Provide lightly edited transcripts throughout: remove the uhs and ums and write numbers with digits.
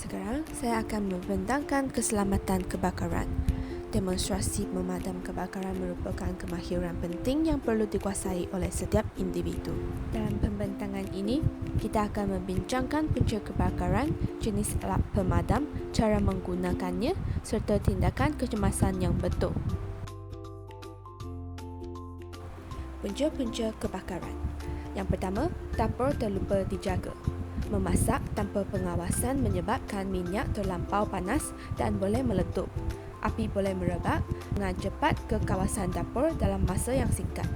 Sekarang saya akan membentangkan keselamatan kebakaran. Demonstrasi memadam kebakaran merupakan kemahiran penting yang perlu dikuasai oleh setiap individu. Dalam pembentangan ini, kita akan membincangkan punca kebakaran, jenis alat pemadam, cara menggunakannya serta tindakan kecemasan yang betul. Punca-punca kebakaran. Yang pertama, dapur terlupa dijaga. Memasak tanpa pengawasan menyebabkan minyak terlampau panas dan boleh meletup. Api boleh merebak dengan cepat ke kawasan dapur dalam masa yang singkat.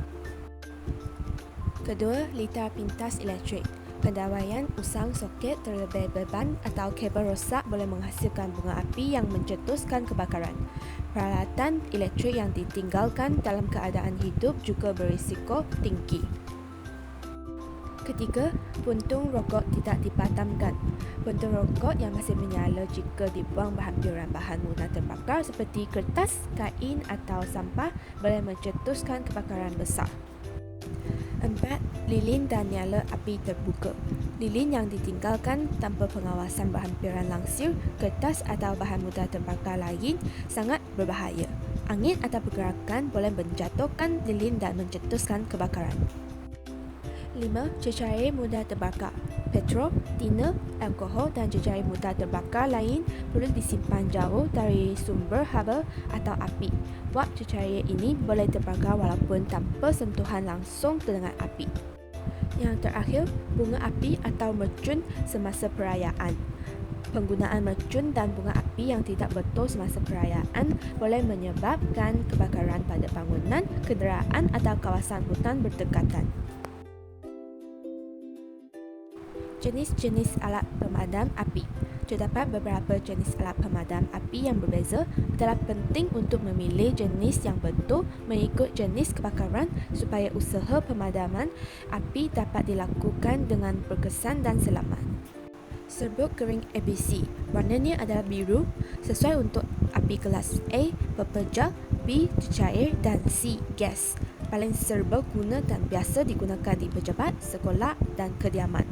Kedua, litar pintas elektrik. Pendawaian usang soket terlebih beban atau kabel rosak boleh menghasilkan bunga api yang mencetuskan kebakaran. Peralatan elektrik yang ditinggalkan dalam keadaan hidup juga berisiko tinggi. Ketiga, puntung rokok tidak dipadamkan. Puntung rokok yang masih menyala jika dibuang berhampiran bahan mudah terbakar seperti kertas, kain atau sampah boleh mencetuskan kebakaran besar. 4. Lilin dan nyala api terbuka. Lilin yang ditinggalkan tanpa pengawasan berhampiran langsir, kertas atau bahan mudah terbakar lain sangat berbahaya. Angin atau pergerakan boleh menjatuhkan lilin dan mencetuskan kebakaran. 5. Cecair mudah terbakar. Petrol, tina, alkohol dan cecair mudah terbakar lain perlu disimpan jauh dari sumber haba atau api. Wap cecair ini boleh terbakar walaupun tanpa sentuhan langsung dengan api. Yang terakhir, bunga api atau mercun semasa perayaan. Penggunaan mercun dan bunga api yang tidak betul semasa perayaan boleh menyebabkan kebakaran pada bangunan, kenderaan atau kawasan hutan berdekatan. Jenis-jenis alat pemadam api. Terdapat beberapa jenis alat pemadam api yang berbeza. Adalah penting untuk memilih jenis yang betul mengikut jenis kebakaran supaya usaha pemadaman api dapat dilakukan dengan berkesan dan selamat. Serbuk kering ABC. Warnanya adalah biru, sesuai untuk api kelas A, pepejal, B, cecair dan C, gas. Paling serbaguna dan biasa digunakan di pejabat, sekolah dan kediaman.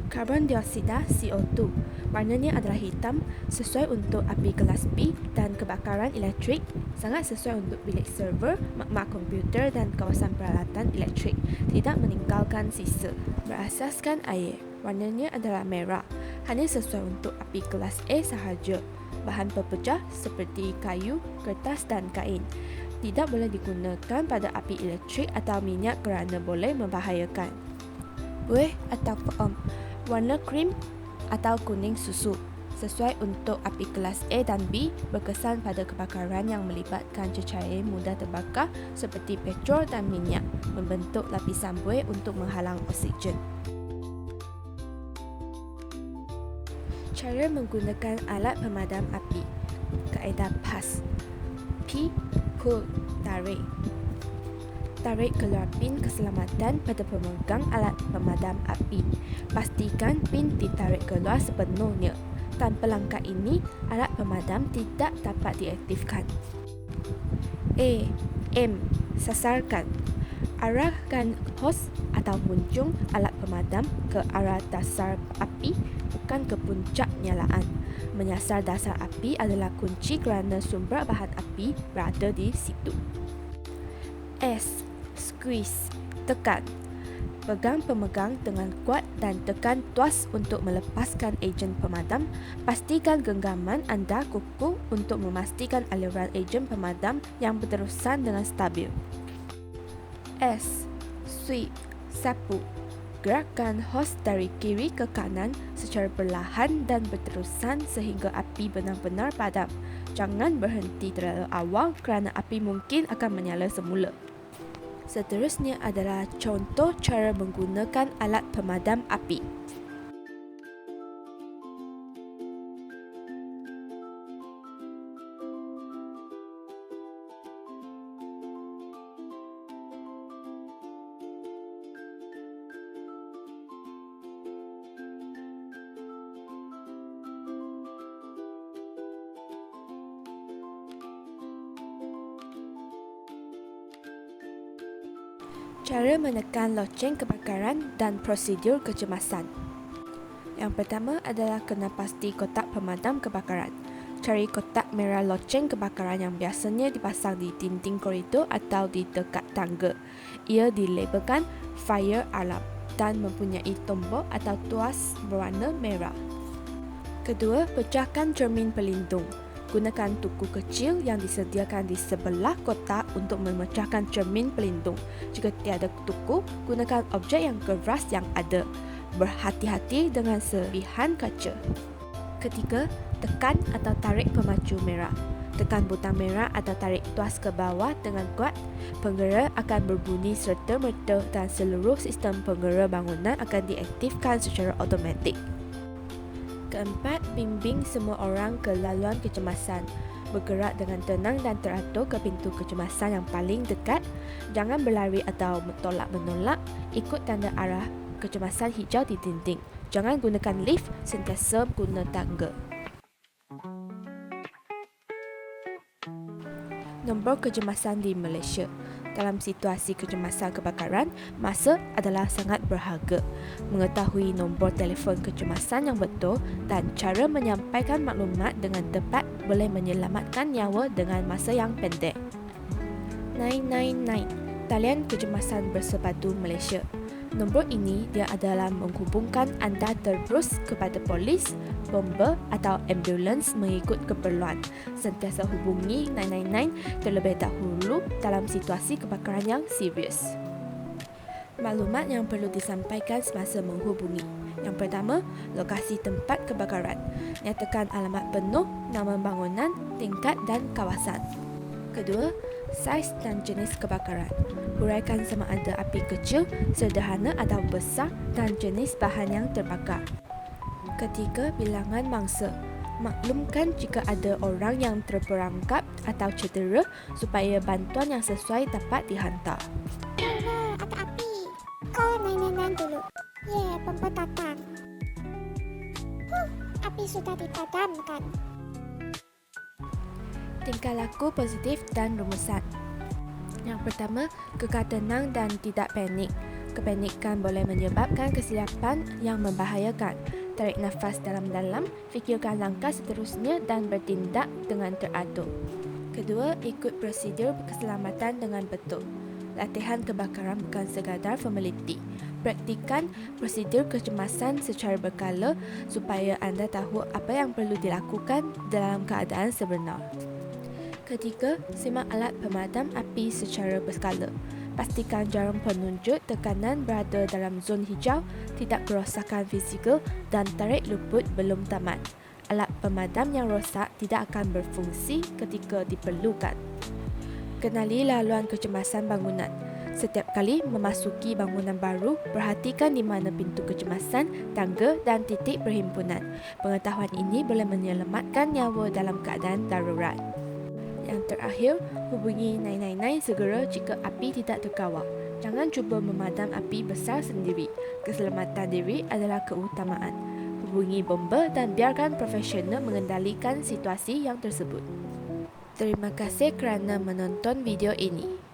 Karbon dioksida CO2. Warnanya adalah hitam, sesuai untuk api kelas B dan kebakaran elektrik, sangat sesuai untuk bilik server, makmak komputer dan kawasan peralatan elektrik, tidak meninggalkan sisa. Berasaskan air. Warnanya adalah merah, hanya sesuai untuk api kelas A sahaja. Bahan pepecah seperti kayu, kertas dan kain. Tidak boleh digunakan pada api elektrik atau minyak kerana boleh membahayakan. Buih atau foam. Warna krim atau kuning susu, sesuai untuk api kelas A dan B, berkesan pada kebakaran yang melibatkan cecair mudah terbakar seperti petrol dan minyak, membentuk lapisan buih untuk menghalang oksigen. Cara menggunakan alat pemadam api. Kaedah PAS. P. Pull, tarik. Tarik keluar pin keselamatan pada pemegang alat pemadam api. Pastikan pin ditarik keluar sepenuhnya. Tanpa langkah ini, alat pemadam tidak dapat diaktifkan. A. M. Sasarkan. Arahkan hos atau muncung alat pemadam ke arah dasar api, bukan ke puncak nyalaan. Menyasar dasar api adalah kunci kerana sumber bahan api berada di situ. S. Squeeze, tekan. Pegang pemegang dengan kuat dan tekan tuas untuk melepaskan ejen pemadam. Pastikan genggaman anda kukuh untuk memastikan aliran ejen pemadam yang berterusan dengan stabil. S. Sweep, sapu. Gerakkan hos dari kiri ke kanan secara perlahan dan berterusan sehingga api benar-benar padam. Jangan berhenti terlalu awal kerana api mungkin akan menyala semula. Seterusnya adalah contoh cara menggunakan alat pemadam api. Cara menekan loceng kebakaran dan prosedur kecemasan. Yang pertama adalah kena pasti kotak pemadam kebakaran. Cari kotak merah loceng kebakaran yang biasanya dipasang di dinding koridor atau di dekat tangga. Ia dilabelkan fire alarm dan mempunyai tombol atau tuas berwarna merah. Kedua, pecahkan cermin pelindung. Gunakan tuku kecil yang disediakan di sebelah kotak untuk memecahkan cermin pelindung. Jika tiada tuku, gunakan objek yang keras yang ada. Berhati-hati dengan serpihan kaca. Ketiga, tekan atau tarik pemacu merah. Tekan butang merah atau tarik tuas ke bawah dengan kuat. Penggera akan berbunyi serta-merta dan seluruh sistem penggera bangunan akan diaktifkan secara automatik. Keempat, bimbing semua orang ke laluan kecemasan. Bergerak dengan tenang dan teratur ke pintu kecemasan yang paling dekat. Jangan berlari atau tolak-menolak. Ikut tanda arah kecemasan hijau di dinding. Jangan gunakan lift, sentiasa guna tangga. Nombor kecemasan di Malaysia. Dalam situasi kecemasan kebakaran, masa adalah sangat berharga. Mengetahui nombor telefon kecemasan yang betul dan cara menyampaikan maklumat dengan tepat boleh menyelamatkan nyawa dengan masa yang pendek. 999, Talian Kecemasan Bersepadu Malaysia. Nombor ini dia adalah menghubungkan anda terus kepada polis, bomba atau ambulans mengikut keperluan. Sentiasa hubungi 999 terlebih dahulu dalam situasi kebakaran yang serius. Maklumat yang perlu disampaikan semasa menghubungi. Yang pertama, lokasi tempat kebakaran. Nyatakan alamat penuh, nama bangunan, tingkat dan kawasan. Kedua, saiz dan jenis kebakaran. Huraikan sama ada api kecil, sederhana atau besar dan jenis bahan yang terbakar. Ketiga, bilangan mangsa. Maklumkan jika ada orang yang terperangkap atau cedera supaya bantuan yang sesuai dapat dihantar. Ada api. Call 999 dulu. Pompa datang. Api sudah dipadamkan. Tingkah laku positif dan rumusan. Yang pertama, kekal tenang dan tidak panik. Kepanikan boleh menyebabkan kesilapan yang membahayakan. Tarik nafas dalam-dalam, fikirkan langkah seterusnya dan bertindak dengan teratur. Kedua, ikut prosedur keselamatan dengan betul. Latihan kebakaran bukan sekadar formaliti. Praktikan prosedur kecemasan secara berkala supaya anda tahu apa yang perlu dilakukan dalam keadaan sebenar. Ketiga, simak alat pemadam api secara berskala. Pastikan jarum penunjuk tekanan berada dalam zon hijau, tidak kerosakan fizikal dan tarik luput belum tamat. Alat pemadam yang rosak tidak akan berfungsi ketika diperlukan. Kenali laluan kecemasan bangunan. Setiap kali memasuki bangunan baru, perhatikan di mana pintu kecemasan, tangga dan titik perhimpunan. Pengetahuan ini boleh menyelamatkan nyawa dalam keadaan darurat. Yang terakhir, hubungi 999 segera jika api tidak terkawal. Jangan cuba memadam api besar sendiri. Keselamatan diri adalah keutamaan. Hubungi bomba dan biarkan profesional mengendalikan situasi yang tersebut. Terima kasih kerana menonton video ini.